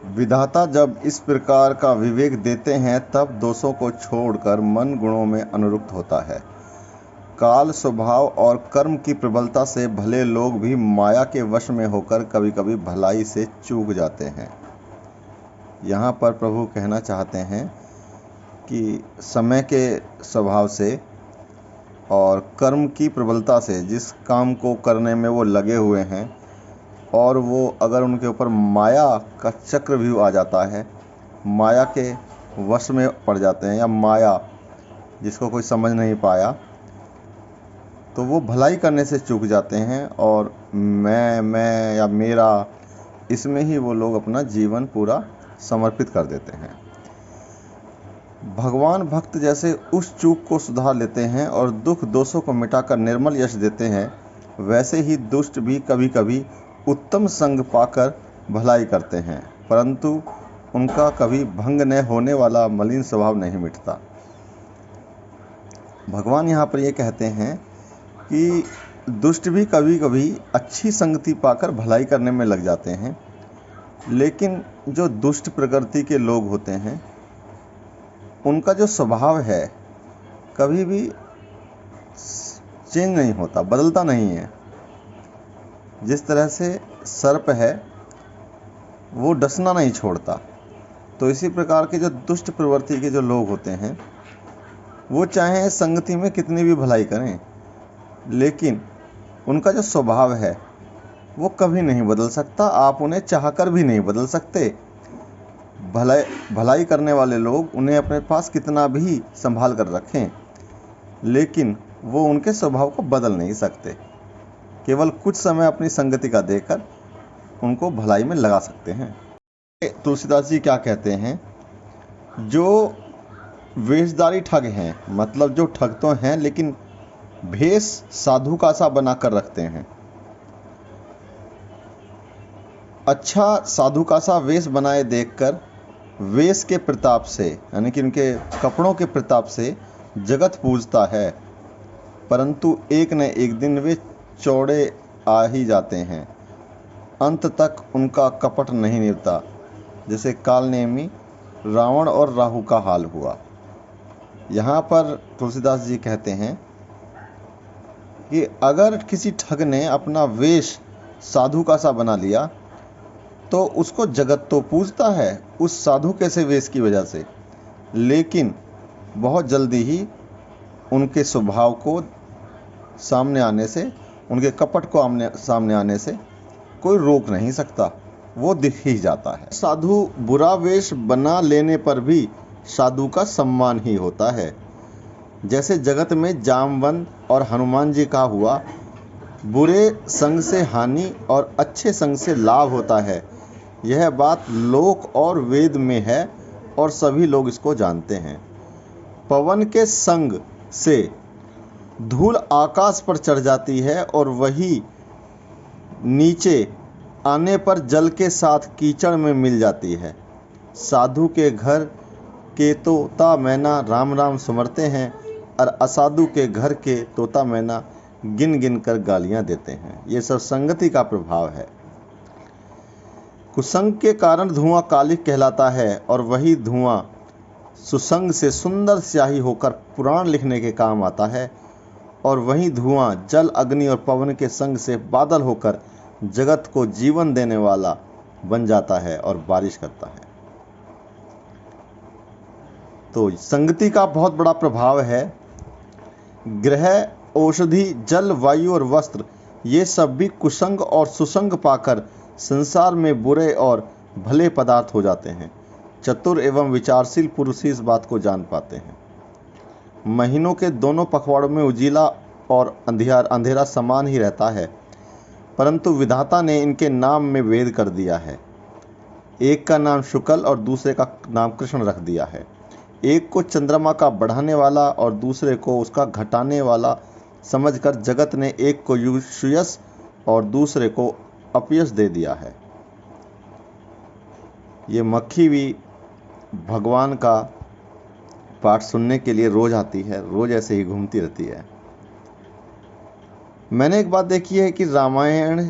विधाता जब इस प्रकार का विवेक देते हैं तब दोषों को छोड़कर मन गुणों में अनुरक्त होता है। काल, स्वभाव और कर्म की प्रबलता से भले लोग भी माया के वश में होकर कभी-कभी भलाई से चूक जाते हैं। यहाँ पर प्रभु कहना चाहते हैं कि समय के स्वभाव से और कर्म की प्रबलता से जिस काम को करने में वो लगे हुए हैं, और वो अगर उनके ऊपर माया का चक्रव्यूह आ जाता है, माया के वश में पड़ जाते हैं, या माया जिसको कोई समझ नहीं पाया, तो वो भलाई करने से चूक जाते हैं और मैं या मेरा, इसमें ही वो लोग अपना जीवन पूरा समर्पित कर देते हैं। भगवान भक्त जैसे उस चूक को सुधार लेते हैं और दुख दोषों को मिटाकर निर्मल यश देते हैं, वैसे ही दुष्ट भी कभी कभी उत्तम संग पाकर भलाई करते हैं, परंतु उनका कभी भंग न होने वाला मलिन स्वभाव नहीं मिटता। भगवान यहाँ पर ये कहते हैं कि दुष्ट भी कभी कभी अच्छी संगति पाकर भलाई करने में लग जाते हैं, लेकिन जो दुष्ट प्रकृति के लोग होते हैं उनका जो स्वभाव है कभी भी चेंज नहीं होता, बदलता नहीं है। जिस तरह से सर्प है वो डसना नहीं छोड़ता, तो इसी प्रकार के जो दुष्ट प्रवृत्ति के जो लोग होते हैं वो चाहे संगति में कितनी भी भलाई करें, लेकिन उनका जो स्वभाव है वो कभी नहीं बदल सकता। आप उन्हें चाहकर भी नहीं बदल सकते। भलाई करने वाले लोग उन्हें अपने पास कितना भी संभाल कर रखें, लेकिन वो उनके स्वभाव को बदल नहीं सकते। केवल कुछ समय अपनी संगति का देकर उनको भलाई में लगा सकते हैं। तुलसीदास जी क्या कहते हैं, जो वेशधारी ठग हैं, मतलब जो ठग तो हैं लेकिन भेष साधु का सा बना कर रखते हैं। अच्छा साधु का सा वेश बनाए देखकर वेश के प्रताप से, यानी कि उनके कपड़ों के प्रताप से जगत पूजता है, परंतु एक न एक दिन वे चौड़े आ ही जाते हैं। अंत तक उनका कपट नहीं निभता, जैसे कालनेमी रावण और राहु का हाल हुआ। यहाँ पर तुलसीदास जी कहते हैं कि अगर किसी ठग ने अपना वेश साधु का सा बना लिया तो उसको जगत तो पूजता है उस साधु के से वेश की वजह से, लेकिन बहुत जल्दी ही उनके स्वभाव को सामने आने से, उनके कपट को सामने आने से कोई रोक नहीं सकता, वो दिख ही जाता है। साधु बुरा वेश बना लेने पर भी साधु का सम्मान ही होता है। जैसे जगत में जामवंत और हनुमान जी का हुआ, बुरे संग से हानि और अच्छे संग से लाभ होता है। यह बात लोक और वेद में है और सभी लोग इसको जानते हैं। पवन के संग से धूल आकाश पर चढ़ जाती है और वही नीचे आने पर जल के साथ कीचड़ में मिल जाती है। साधु के घर के तोता मैना राम राम सुमरते हैं और असाधु के घर के तोता मैना गिन गिन कर गालियां देते हैं। ये सब संगति का प्रभाव है। कुसंग के कारण धुआं कालिक कहलाता है और वही धुआं सुसंग से सुंदर स्याही होकर पुराण लिखने के काम आता है, और वही धुआं जल, अग्नि और पवन के संग से बादल होकर जगत को जीवन देने वाला बन जाता है और बारिश करता है। तो संगति का बहुत बड़ा प्रभाव है। ग्रह, औषधि, जल, वायु और वस्त्र, ये सब भी कुसंग और सुसंग पाकर संसार में बुरे और भले पदार्थ हो जाते हैं। चतुर एवं विचारशील पुरुष ही इस बात को जान पाते हैं। महीनों के दोनों पखवाड़ों में उजीला और अंधेरा समान ही रहता है, परंतु विधाता ने इनके नाम में भेद कर दिया है। एक का नाम शुक्ल और दूसरे का नाम कृष्ण रख दिया है। एक को चंद्रमा का बढ़ाने वाला और दूसरे को उसका घटाने वाला समझकर जगत ने एक को सुयश और दूसरे को अपयश दे दिया है। ये मक्खी भी भगवान का पाठ सुनने के लिए रोज आती है, रोज ऐसे ही घूमती रहती है। मैंने एक बात देखी है कि रामायण